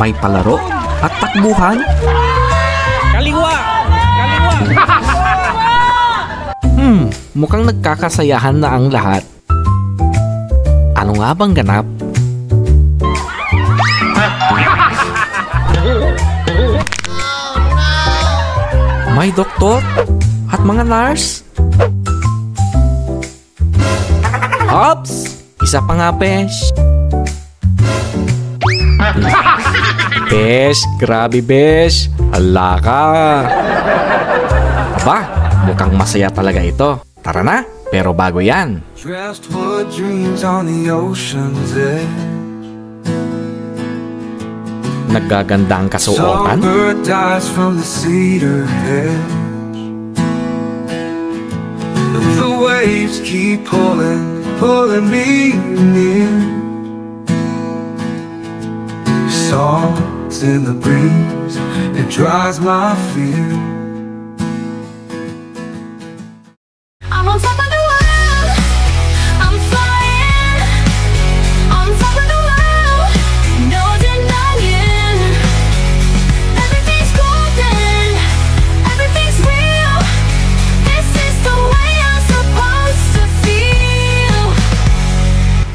May palaro at takbuhan. Kaliwa! Kaliwa! Mukhang nagkakasayahan na ang lahat. Ano nga bang ganap? May doktor at mga nurse. Ops! Isa pa nga, besh. Besh, grabe besh. Hala ka. Aba, mukhang masaya talaga ito. Tara na, pero bago yan. Dressed for dreams on the ocean's edge. Naggaganda ang kasuotan. Songbird dies from the cedar hedge. The waves keep pulling me near. Songs in the breeze, it dries my fear. I'm on top of the world, I'm flying, on top of the world, no denying. Everything's golden, everything's real, this is the way I'm supposed to feel.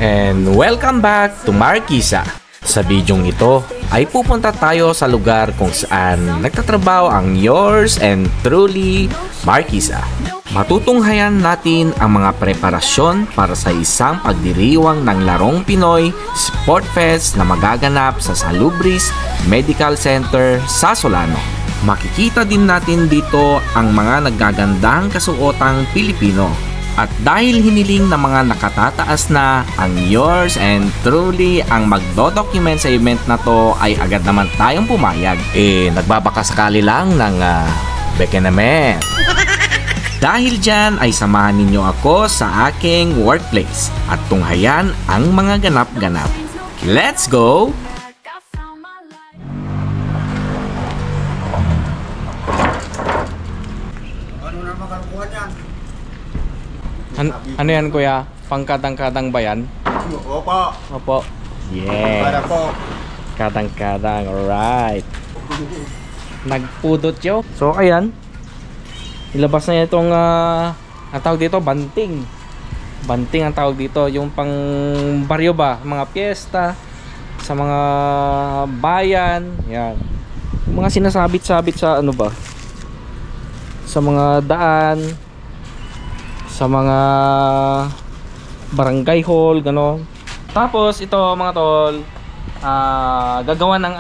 And welcome back to Marquisa. Sa bidyong ito ay pupunta tayo sa lugar kung saan nagtatrabaho ang yours and truly Marquisa. Matutunghayan natin ang mga preparasyon para sa isang pagdiriwang ng Larong Pinoy Sport Fest na magaganap sa Salubris Medical Center sa Solano. Makikita din natin dito ang mga naggagandang kasuotang Pilipino. At dahil hiniling ng mga nakatataas na ang yours and truly ang magdodocument sa event na to ay agad naman tayong pumayag. Nagbabakasakali lang ng bekenamen. Dahil dyan ay samahan ninyo ako sa aking workplace at tunghayan ang mga ganap-ganap. Let's go! Ano yan kuya? Pangkadang-kadang ba yan? Opo. Opo. Yeah. Para po. Kadang-kadang. Alright. Nagpudot yo. So ayan. Ilabas na itong ang tawag dito, banting. Banting ang tawag dito. Yung pang baryo ba? Mga piyesta. Sa mga bayan. Yan. Yung mga sinasabit-sabit sa ano ba? Sa mga daan. Sa mga barangay hall, gano'n. Tapos ito mga tol, gagawa ng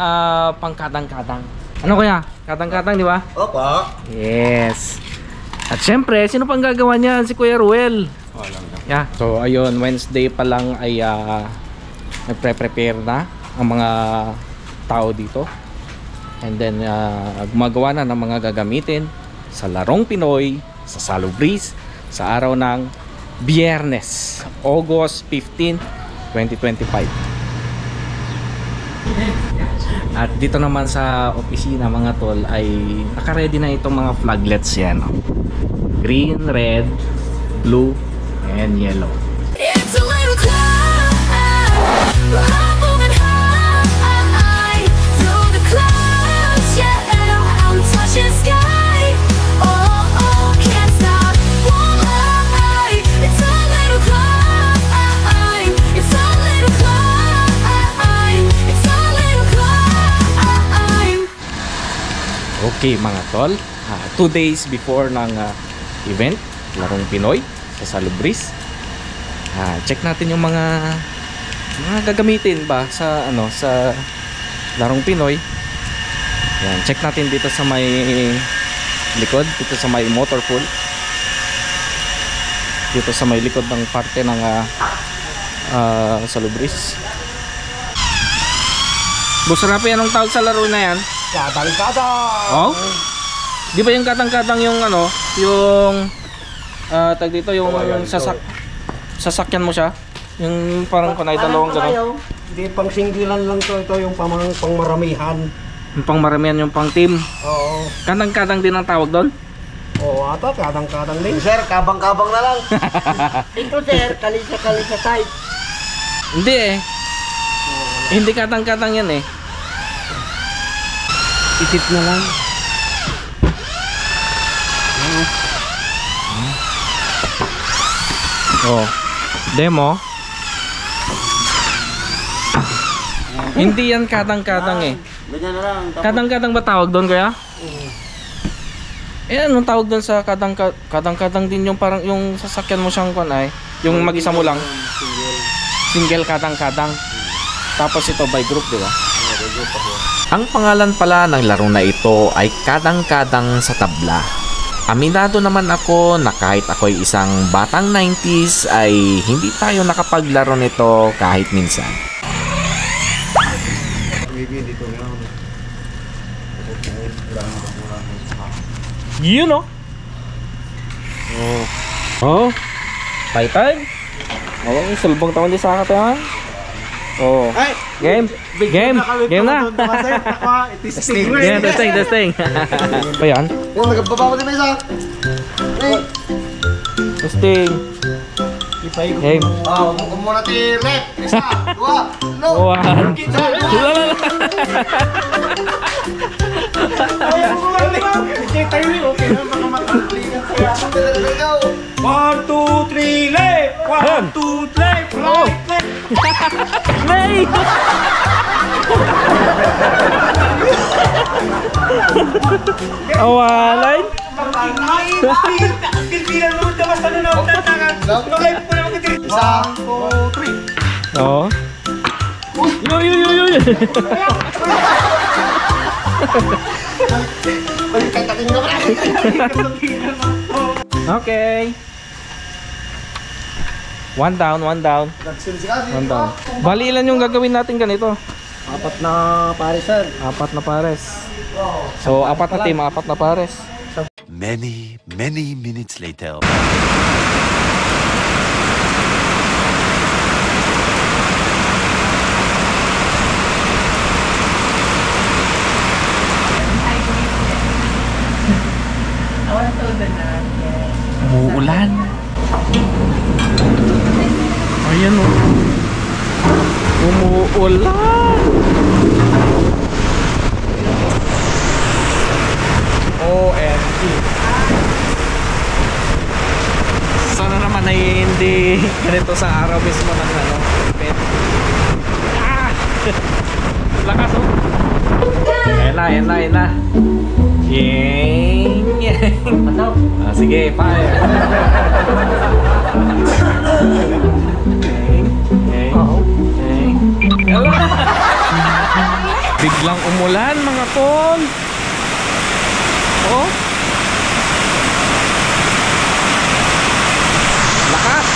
pangkadang-kadang. Ano kaya? Kadang-kadang, di ba? Opo. Yes. At syempre, sino pang gagawa niyan? Si Kuya Ruel. Yeah. So ayun, Wednesday pa lang ay nagpre-prepare na ang mga tao dito. And then gumagawa na ng mga gagamitin sa Larong Pinoy, sa Salubris, sa araw ng Biyernes, August 15, 2025. At dito naman sa opisina mga tol ay naka-ready na itong mga flaglets yan. Green, red, blue, and yellow. It's a little cloud, moving high through the clouds, yeah, I'm touching sky. Oh, can't stop, won't lie. It's a little climb, it's a little climb, it's a little climb. Okay mga tol, 2 days before ng event, Larong Pinoy sa Salubris. Check natin yung mga gagamitin ba sa sa Larong Pinoy. Yan, check natin dito sa may likod, dito sa may motor pool. Dito sa may likod ng parte ng Salubris. Boss Rapi, anong tawag sa laro na yan? Kadang-kadang. Oh? Di ba yung katang-katang yung yung tag dito yung sasakyan mo siya? Yung parang panay dalawang gano'n. Hindi pang singgilan lang to, ito yung pangmaramihan. Yung pangmaramihan, yung pang team. Oo. Katang-katang din ang tawag doon? Oo, ata kadang-kadang din. Sir, kabang-kabang na lang. Ito sir, kalisa-kalisa type. Hindi eh. Hindi katang-katang yan eh. Itit na lang. Oh. Demo. Hindi yan kadang-kadang eh. Ganyan na lang. Kadang-kadang ba tawag doon kaya? Eh anong tawag doon sa kadang-kadang din yung parang yung sasakyan mo siyang kon ay yung mag-isa mo lang. Single kadang-kadang. Tapos ito by group, di ba? Ang pangalan pala ng laro na ito ay kadang-kadang sa tabla. Aminado naman ako na kahit ako'y isang batang 90s ay hindi tayo nakapaglaro nito kahit minsan. You know? Oh. Titan? Oh, sulbong taon di sa akin. Oh. Ay! Game na. Testing. Yeah, testing. Pa yan? Yung nagababa ko din isa. Ay! Testing. Game. Oh, muna ti left. Isa, dua, no. One. One, two, three, left! One, two, left! Right, left! Nay! Awalay. Pilpilan mo ito basta na nautatangan. Nalay po na magkitiri. One, two, three. Oh. Yo. Okay. One down. Bali ilan yung gagawin natin ganito? 4 na pares, sir. 4 na pares. So, 4 na team, 4 na pares. Many minutes later. Umuulan. Ayan o. Umuulan. OMG. Sana naman ay hindi ganito sa araw mismo ng ano. Ah! Lakas o. Ayan na. Ah, sige, pa. Biglang umulan mga kon. Oh. Lakas.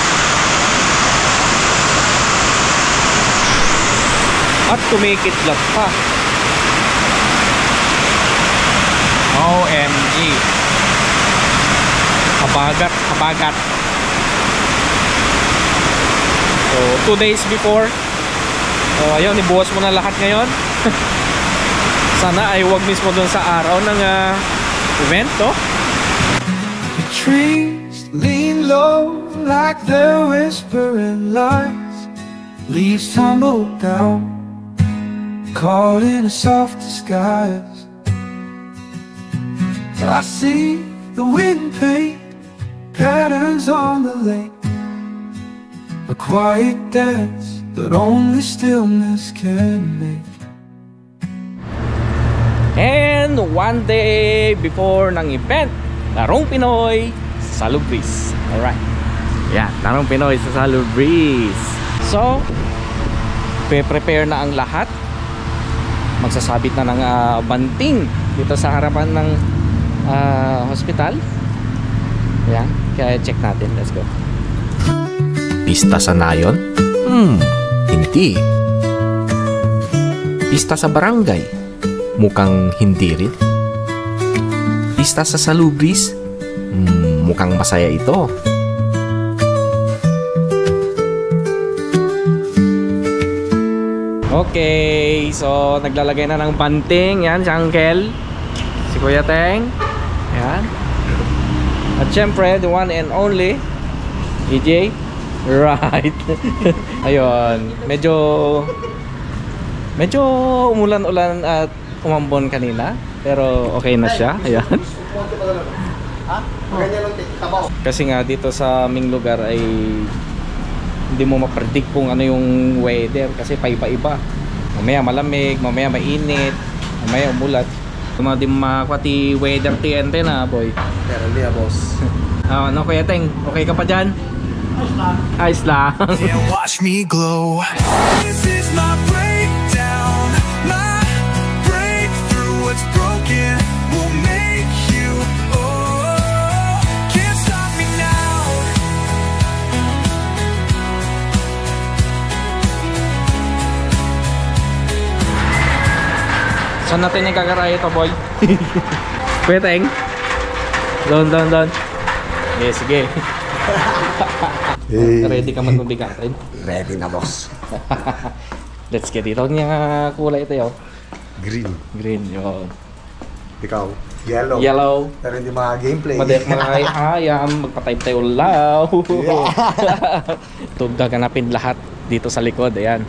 At tumikidlat pa. OMG. Habagat. So, 2 days before. So, ayun, ibuwas mo na lahat ngayon. Sana ay huwag mismo dun sa araw ng event, no? The trees lean low like they're whispering lies. Leaves tumble down, caught in a soft disguise. I see the wind paint patterns on the lake, a quiet dance that only stillness can make. And one day before ng event, Larong Pinoy sa Salubris. Alright. Yan, Larong Pinoy sa Salubris. So, prepare na ang lahat. Magsasabit na ng banting dito sa harapan ng hospital. Yan, kaya check natin. Let's go. Pista sa nayon? Hindi. Pista sa barangay? Mukhang hindi rin. Pista sa Salubris? Mukhang masaya ito. Okay, so naglalagay na ng banting. Yan, si Uncle, si Kuya Teng. Yan. At syempre, the one and only EJ. Right. Ayun, medyo umulan-ulan at umambon kanina. Pero okay na siya. Ayan. Ha? Ganyan lang tabaw. Kasi nga dito sa aming lugar ay hindi mo ma-predict kung ano yung weather kasi paiba-iba. Mamaya malamig, mamaya mainit, mamaya umulat. Kuma di makwati weather TNT na, boy. Pero hindi boss. Ano Kuya Teng? Okay ka pa dyan? Ayos lang. And watch me glow. This is my breakdown, my breakthrough. What's broken will make you. Oh, can't stop me now. Saan natin yung kakaraya ito, boy? Kuya Teng? Doon. Eh, sige. Ready ka man mabigatin? Ready na boss. Let's get it. Ang kulay ito yun. Green. Yun. Ikaw? Yellow. Yellow. Pero hindi mga gameplay. Hayam, magpa-type tayo law. Ito gaganapin lahat dito sa likod. Ayan.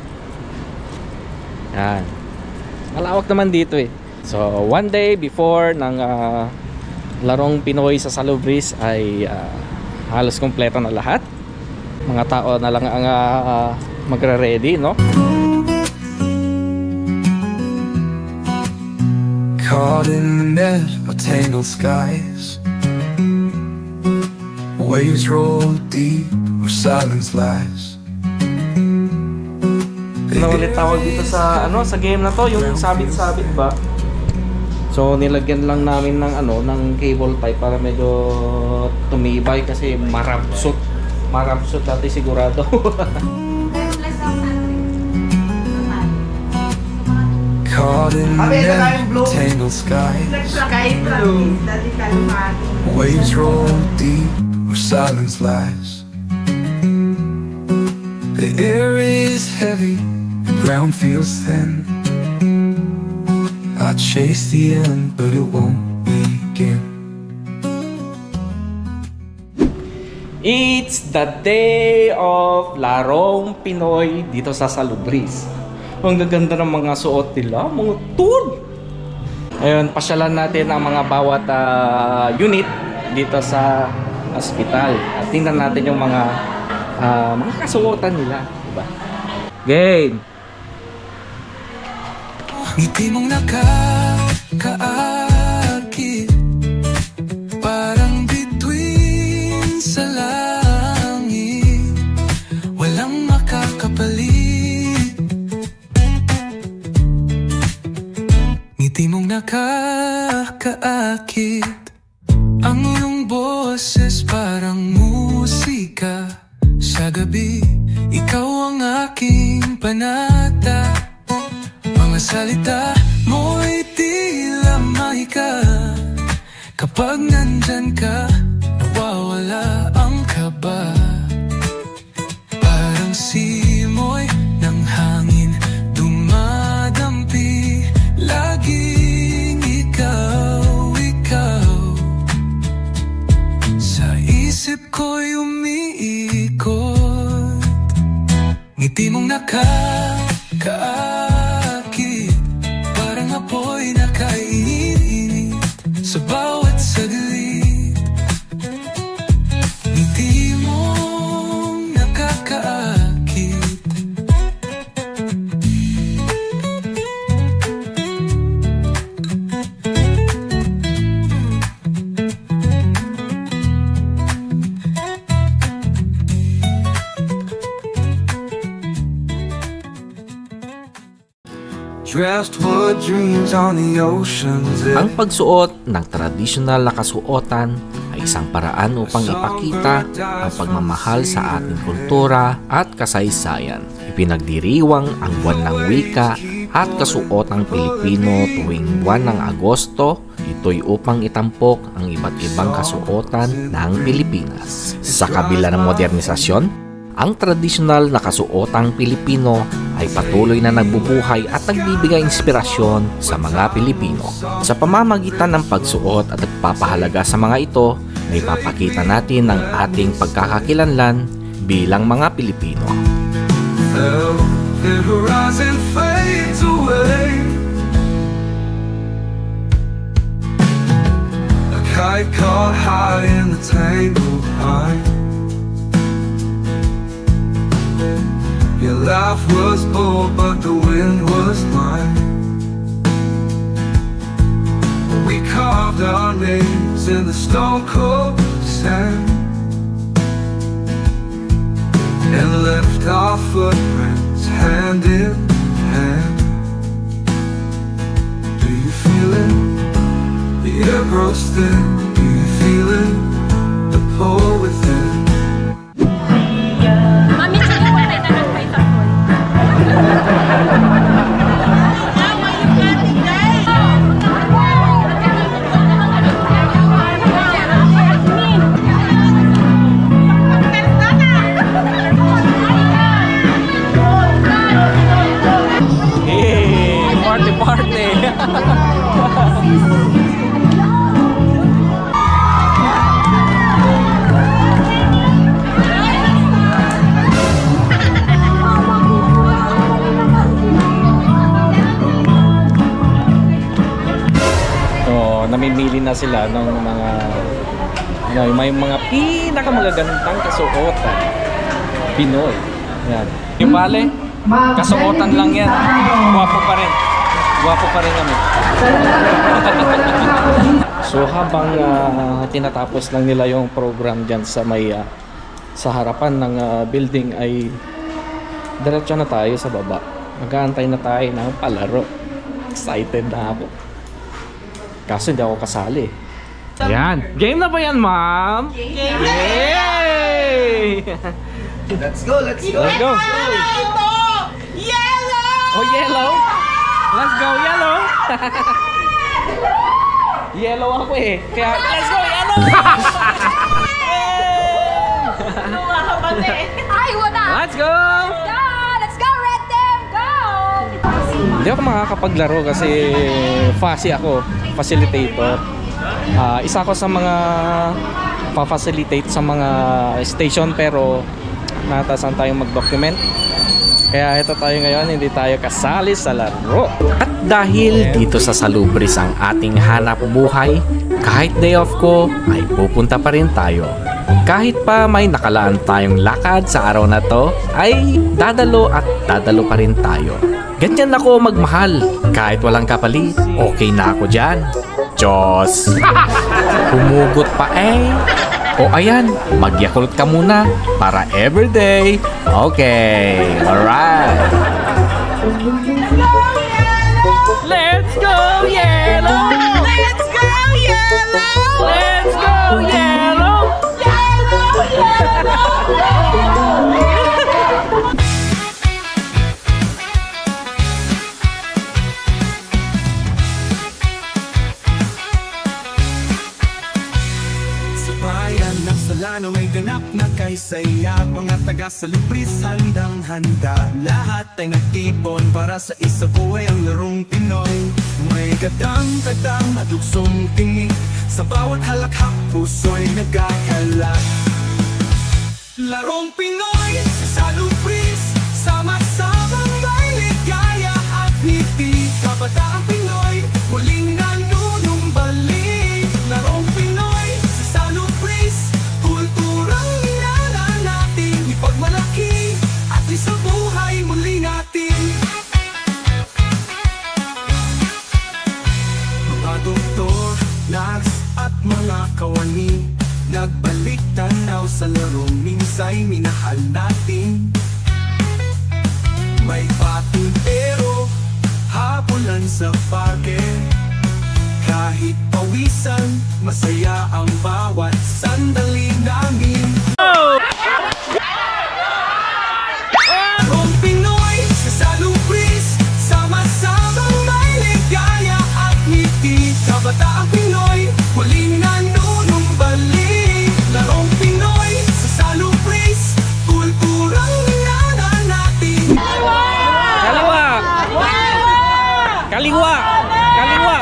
Yan. Malawak naman dito eh. So, one day before ng larong Pinoy sa Salubris ay halos kompleto na lahat. Mga tao na lang ang magre-ready, no? Caught in the net of tangled skies. Waves roll deep where silence lies. Ano ulit tawag dito sa sa game na to, yung sabit-sabit ba? So nilagyan lang namin ng ng cable tie para medyo tumibay kasi marabsot dati sigurado. Caught in the net of tangled skies. Waves roll deep where silence lies. The air is heavy, the ground feels thin. I chase the end, but it won't begin. It's the day of Larong Pinoy dito sa Salubris. Ang gaganda ng mga suot nila, mga tool. Ayun, pasyalan natin ang mga bawat unit dito sa hospital. At tingnan natin yung mga kasuotan nila, diba? Game. Ngiti mong nakakaakit, parang bituin sa langit, walang makakapalit. Ngiti mong nakakaakit, ang iyong boses parang musika. Sa gabi, ikaw ang aking panata. Mga salita mo'y tila mahika. Kapag nandyan ka, nawawala ang kaba. Parang simoy ng hangin dumadampi. Laging ikaw sa isip ko'y umiikot. Ngiti mong nakakaakit, parang apoy na kainit sa bawat saglit. Ngiti mong nakakaakit. Dressed wood dreams on the oceans. Ang pagsuot ng tradisyonal na kasuotan ay isang paraan upang ipakita ang pagmamahal sa ating kultura at kasaysayan. Ipinagdiriwang ang buwan ng wika at kasuotang Pilipino tuwing buwan ng Agosto. Ito'y upang itampok ang iba't ibang kasuotan ng Pilipinas. Sa kabila ng modernisasyon, ang tradisyonal na kasuotang Pilipino ay patuloy na nagbubuhay at nagbibigay inspirasyon sa mga Pilipino. Sa pamamagitan ng pagsuot at nagpapahalaga sa mga ito, may papakita natin ang ating pagkakakilanlan bilang mga Pilipino. got caught high in the tangled vine. Your laugh was bold, but the wind was mine. We carved our names in the stone-cold sand and left our footprints hand in hand. Do you feel it? The air grows thin. Do you feel it? The pull within. Mami, sige po tayo na may tapon. Hey, party party. Namimili na sila ng mga may mga pinakamagagandang kasuotan Pinoy. Yan. Yung pale, kasuotan lang yan. Guwapo pa rin. Guwapo pa rin kami. So habang tinatapos lang nila yung program dyan sa may sa harapan ng building ay diretso na tayo sa baba. Mag-aantay na tayo ng palaro. Excited na ako. Kaso hindi ako kasali. Yan. Game na ba yan, ma'am? Game na! Yay! Let's go, let's go. Let's go. Yellow! Oh, yellow? Let's go, yellow! Yellow ako eh. Kaya, let's go, yellow! Ay, wala! Let's go! Go! Let's go, Red Team! Go! Hindi ako makakapaglaro kasi fussy ako. Facilitator. Isa ako sa mga pa-facilitate sa mga station pero natasan tayong mag-document. Kaya ito tayo ngayon, hindi tayo kasali sa laro. At dahil dito sa Salubris ang ating hanap buhay, kahit day off ko ay pupunta pa rin tayo. Kahit pa may nakalaan tayong lakad sa araw na to, ay dadalo at dadalo pa rin tayo. Ganyan ako magmahal. Kahit walang kapalit, okay na ako dyan. Diyos! Humugot pa eh. O ayan, mag-Yakult ka muna para everyday. Okay, alright. Let's go yellow! Let's go, Yellow! Let's go yellow! Bayan ng Solano may ganap na kaysaya. Mga taga Salubris handang-handa. Lahat ay nagtipon para sa isa buhay ang larong Pinoy. May gadang-gadang at luksong tingin. Sa bawat halakhak puso'y nagkakalat. Larong Pinoy sa Salubris, sama-samang may ligaya at ngiti. Kabataang Pinoy, muling nanunumbalik. Larong Pinoy sa Salubris, kulturang inala natin. Ipagmalaki at isang buhay muli natin. Mga doktor, nurse at mga kawani, nagbalik tanaw sa larong minsay minahal natin. May patintero, hapulan sa parke. Kahit pawisan, masaya ang bawat sandali namin. Larong Pinoy sa Salubris, sama-samang may ligaya at ngiti. Kabataang Pinoy, muling nanunumbalik. Larong Pinoy sa Salubris, kulturang inala natin. Kaliwa! Kaliwa! Kaliwa!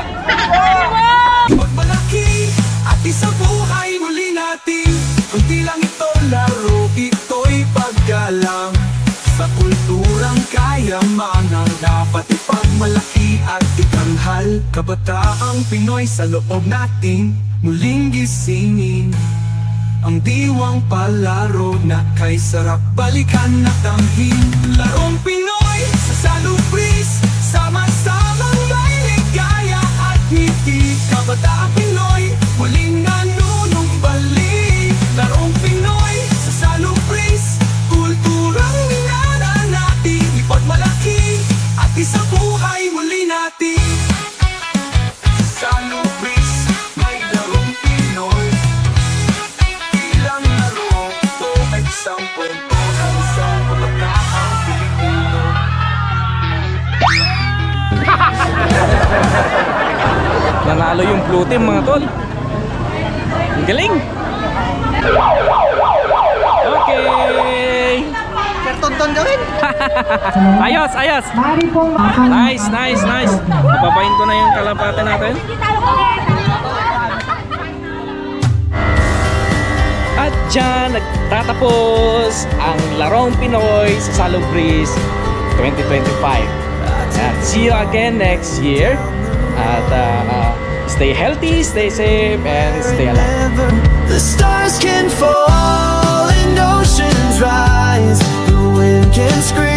Pagmalaki at isang buhay muli natin. Ang Kabataang Pinoy sa loob natin muling gisingin ang diwang palaro na kay sarap balikan at damhin. Larong Pinoy sa salubris, sama-samang may ligaya at ngiti. Kabataang Pinoy, muling nanunumbalik. Larong Pinoy sa salubris, kulturang minananati. Ipagmalaki at isang buhay muli natin. Sa salubris, may larong Pinoy. Ilang laro, ito ay isang kwento ng isang kabataang Pilipino. Nanalo yung blue team mga tol. Ang galing. Okay. Sir, tonton gawin. Ayos, ayos. Nice, nice, nice. Papapain ko na yung kalapate natin. At dyan nagtatapos ang Larong Pinoy sa Salubris 2025. And see you again next year. At stay healthy, stay safe, and stay alive. The stars can fall and oceans rise. The wind can scream.